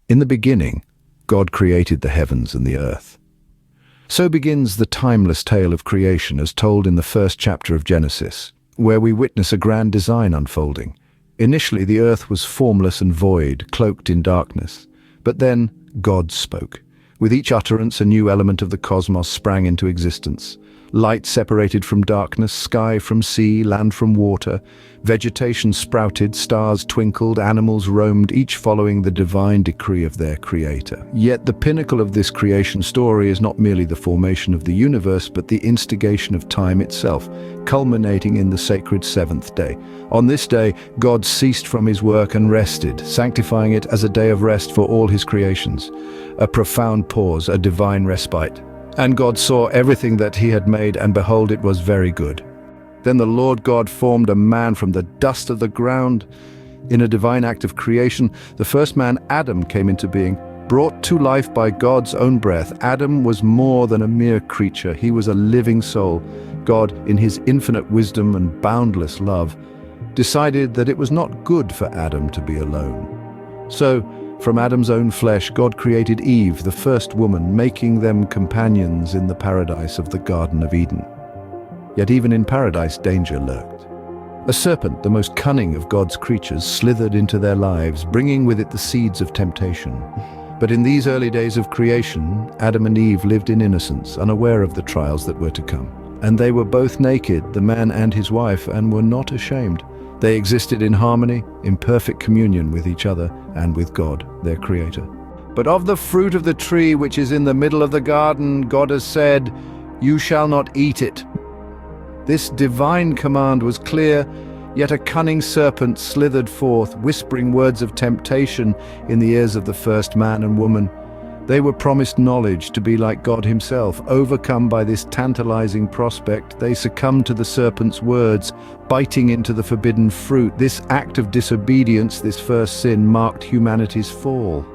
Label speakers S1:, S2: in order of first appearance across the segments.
S1: In the beginning, God created the heavens and the earth. So begins the timeless tale of creation as told in the first chapter of Genesis, where we witness a grand design unfolding. Initially, the earth was formless and void, cloaked in darkness. But then God spoke. With each utterance, a new element of the cosmos sprang into existence. Light separated from darkness, sky from sea, land from water. Vegetation sprouted, stars twinkled, animals roamed, each following the divine decree of their creator. Yet the pinnacle of this creation story is not merely the formation of the universe, but the instigation of time itself, culminating in the sacred seventh day. On this day, God ceased from his work and rested, sanctifying it as a day of rest for all his creations. A profound pause, a divine respite. And God saw everything that he had made, and behold, it was very good. Then the Lord God formed a man from the dust of the ground. In a divine act of creation, the first man, Adam, came into being. Brought to life by God's own breath, Adam was more than a mere creature. He was a living soul. God, in his infinite wisdom and boundless love, decided that it was not good for Adam to be alone. So, from Adam's own flesh, God created Eve, the first woman, making them companions in the paradise of the Garden of Eden. Yet even in paradise, danger lurked. A serpent, the most cunning of God's creatures, slithered into their lives, bringing with it the seeds of temptation. But in these early days of creation, Adam and Eve lived in innocence, unaware of the trials that were to come. And they were both naked, the man and his wife, and were not ashamed. They existed in harmony, in perfect communion with each other and with God, their Creator. But of the fruit of the tree which is in the middle of the garden, God has said, "You shall not eat it." This divine command was clear, yet a cunning serpent slithered forth, whispering words of temptation in the ears of the first man and woman. They were promised knowledge, to be like God himself. Overcome by this tantalizing prospect, they succumbed to the serpent's words, biting into the forbidden fruit. This act of disobedience, this first sin, marked humanity's fall.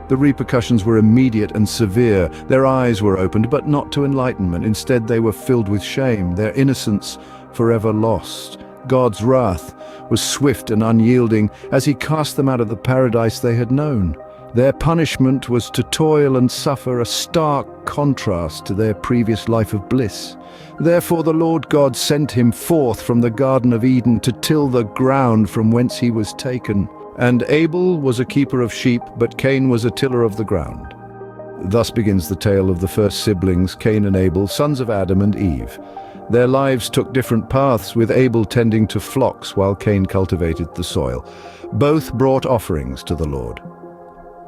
S1: The repercussions were immediate and severe. Their eyes were opened, but not to enlightenment. Instead, they were filled with shame, their innocence forever lost. God's wrath was swift and unyielding as he cast them out of the paradise they had known. Their punishment was to toil and suffer, a stark contrast to their previous life of bliss. Therefore the Lord God sent him forth from the Garden of Eden to till the ground from whence he was taken. And Abel was a keeper of sheep, but Cain was a tiller of the ground. Thus begins the tale of the first siblings, Cain and Abel, sons of Adam and Eve. Their lives took different paths, with Abel tending to flocks while Cain cultivated the soil. Both brought offerings to the Lord.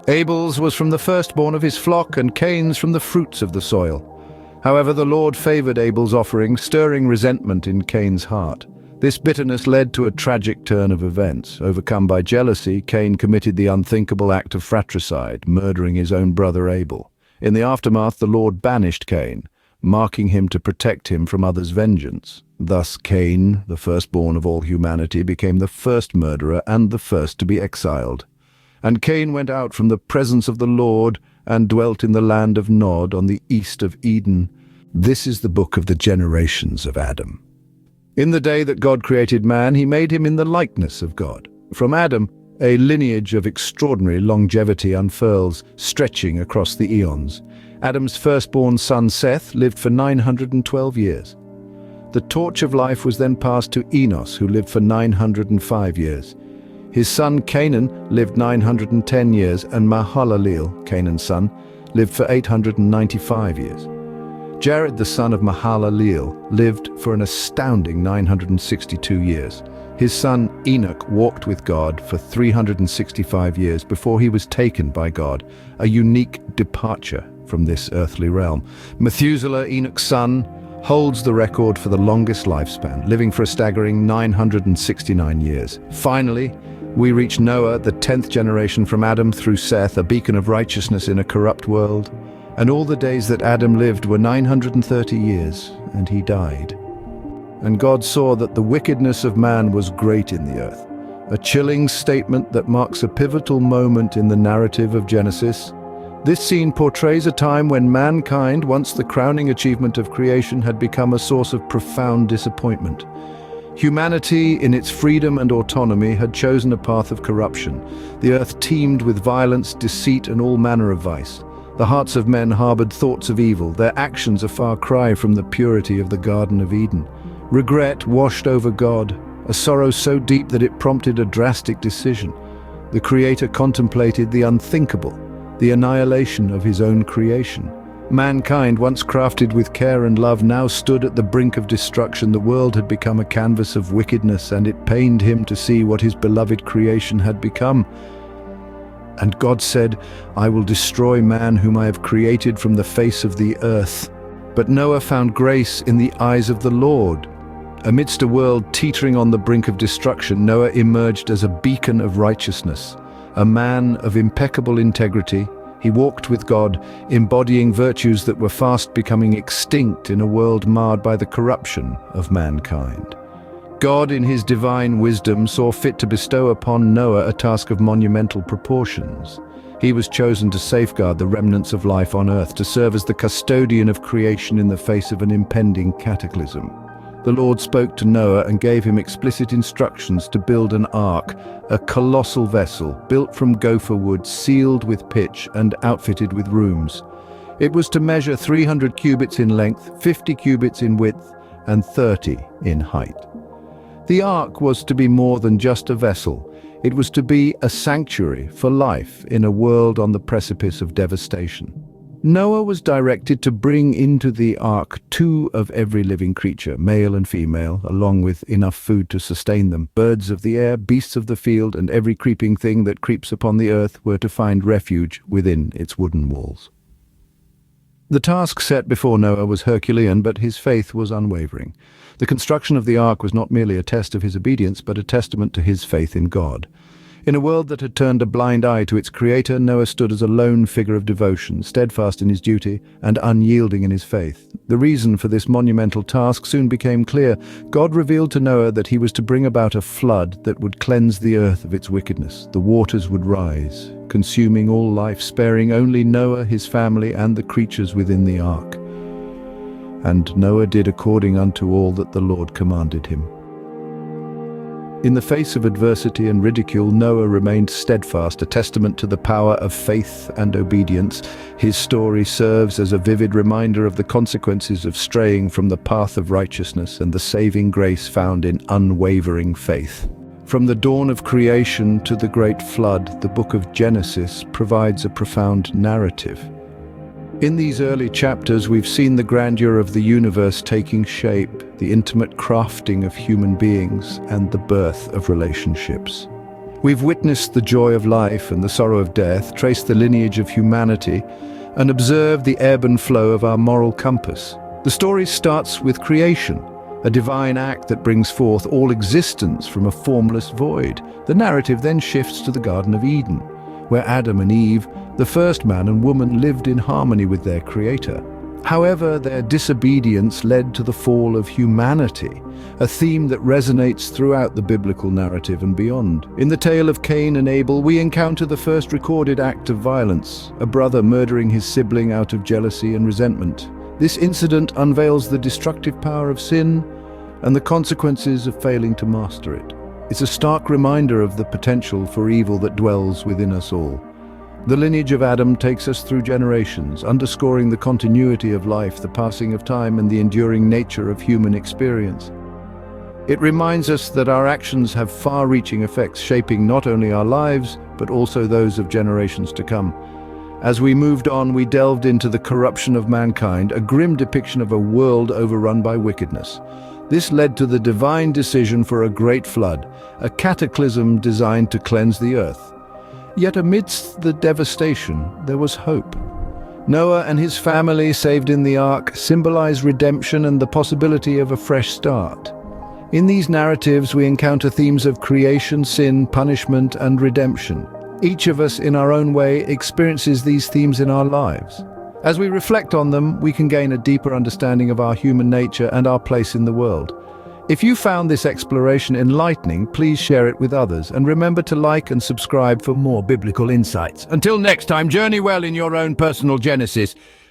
S1: Abel's was from the firstborn of his flock, and Cain's from the fruits of the soil. However, the Lord favored Abel's offering, stirring resentment in Cain's heart. This bitterness led to a tragic turn of events. Overcome by jealousy, Cain committed the unthinkable act of fratricide, murdering his own brother Abel. In the aftermath, the Lord banished Cain, marking him to protect him from others' vengeance. Thus Cain, the firstborn of all humanity, became the first murderer and the first to be exiled. And Cain went out from the presence of the Lord and dwelt in the land of Nod on the east of Eden. This is the book of the generations of Adam. In the day that God created man, he made him in the likeness of God. From Adam, a lineage of extraordinary longevity unfurls, stretching across the eons. Adam's firstborn son Seth lived for 912 years. The torch of life was then passed to Enos, who lived for 905 years. His son Canaan lived 910 years, and Mahalalel, Canaan's son, lived for 895 years. Jared, the son of Mahalalel, lived for an astounding 962 years. His son Enoch walked with God for 365 years before he was taken by God, a unique departure from this earthly realm. Methuselah, Enoch's son, holds the record for the longest lifespan, living for a staggering 969 years. Finally, we reach Noah, the 10th generation from Adam through Seth, a beacon of righteousness in a corrupt world. And all the days that Adam lived were 930 years, and he died. And God saw that the wickedness of man was great in the earth, a chilling statement that marks a pivotal moment in the narrative of Genesis. This scene portrays a time when mankind, once the crowning achievement of creation, had become a source of profound disappointment. Humanity, in its freedom and autonomy, had chosen a path of corruption. The earth teemed with violence, deceit, and all manner of vice. The hearts of men harbored thoughts of evil, their actions a far cry from the purity of the Garden of Eden. Regret washed over God, a sorrow so deep that it prompted a drastic decision. The Creator contemplated the unthinkable, the annihilation of his own creation. Mankind, once crafted with care and love, now stood at the brink of destruction. The world had become a canvas of wickedness, and it pained him to see what his beloved creation had become. And God said, "I will destroy man whom I have created from the face of the earth." But Noah found grace in the eyes of the Lord. Amidst a world teetering on the brink of destruction, Noah emerged as a beacon of righteousness. A man of impeccable integrity, he walked with God, embodying virtues that were fast becoming extinct in a world marred by the corruption of mankind. God, in his divine wisdom, saw fit to bestow upon Noah a task of monumental proportions. He was chosen to safeguard the remnants of life on earth, to serve as the custodian of creation in the face of an impending cataclysm. The Lord spoke to Noah and gave him explicit instructions to build an ark, a colossal vessel built from gopher wood, sealed with pitch and outfitted with rooms. It was to measure 300 cubits in length, 50 cubits in width, and 30 in height. The ark was to be more than just a vessel. It was to be a sanctuary for life in a world on the precipice of devastation. Noah was directed to bring into the ark 2 of every living creature, male and female, along with enough food to sustain them. Birds of the air, beasts of the field, and every creeping thing that creeps upon the earth were to find refuge within its wooden walls. The task set before Noah was Herculean, but his faith was unwavering. The construction of the ark was not merely a test of his obedience, but a testament to his faith in God. In a world that had turned a blind eye to its creator, Noah stood as a lone figure of devotion, steadfast in his duty and unyielding in his faith. The reason for this monumental task soon became clear. God revealed to Noah that he was to bring about a flood that would cleanse the earth of its wickedness. The waters would rise, consuming all life, sparing only Noah, his family, and the creatures within the ark. And Noah did according unto all that the Lord commanded him. In the face of adversity and ridicule, Noah remained steadfast, a testament to the power of faith and obedience. His story serves as a vivid reminder of the consequences of straying from the path of righteousness and the saving grace found in unwavering faith. From the dawn of creation to the great flood, the book of Genesis provides a profound narrative. In these early chapters, we've seen the grandeur of the universe taking shape, the intimate crafting of human beings, and the birth of relationships. We've witnessed the joy of life and the sorrow of death, traced the lineage of humanity, and observed the ebb and flow of our moral compass. The story starts with creation, a divine act that brings forth all existence from a formless void. The narrative then shifts to the Garden of Eden, where Adam and Eve, the first man and woman, lived in harmony with their Creator. However, their disobedience led to the fall of humanity, a theme that resonates throughout the biblical narrative and beyond. In the tale of Cain and Abel, we encounter the first recorded act of violence, a brother murdering his sibling out of jealousy and resentment. This incident unveils the destructive power of sin and the consequences of failing to master it. It's a stark reminder of the potential for evil that dwells within us all. The lineage of Adam takes us through generations, underscoring the continuity of life, the passing of time, and the enduring nature of human experience. It reminds us that our actions have far-reaching effects, shaping not only our lives, but also those of generations to come. As we moved on, we delved into the corruption of mankind, a grim depiction of a world overrun by wickedness. This led to the divine decision for a great flood, a cataclysm designed to cleanse the earth. Yet amidst the devastation, there was hope. Noah and his family, saved in the ark, symbolize redemption and the possibility of a fresh start. In these narratives, we encounter themes of creation, sin, punishment, and redemption. Each of us, in our own way, experiences these themes in our lives. As we reflect on them, we can gain a deeper understanding of our human nature and our place in the world. If you found this exploration enlightening, please share it with others, and remember to like and subscribe for more biblical insights. Until next time, journey well in your own personal Genesis.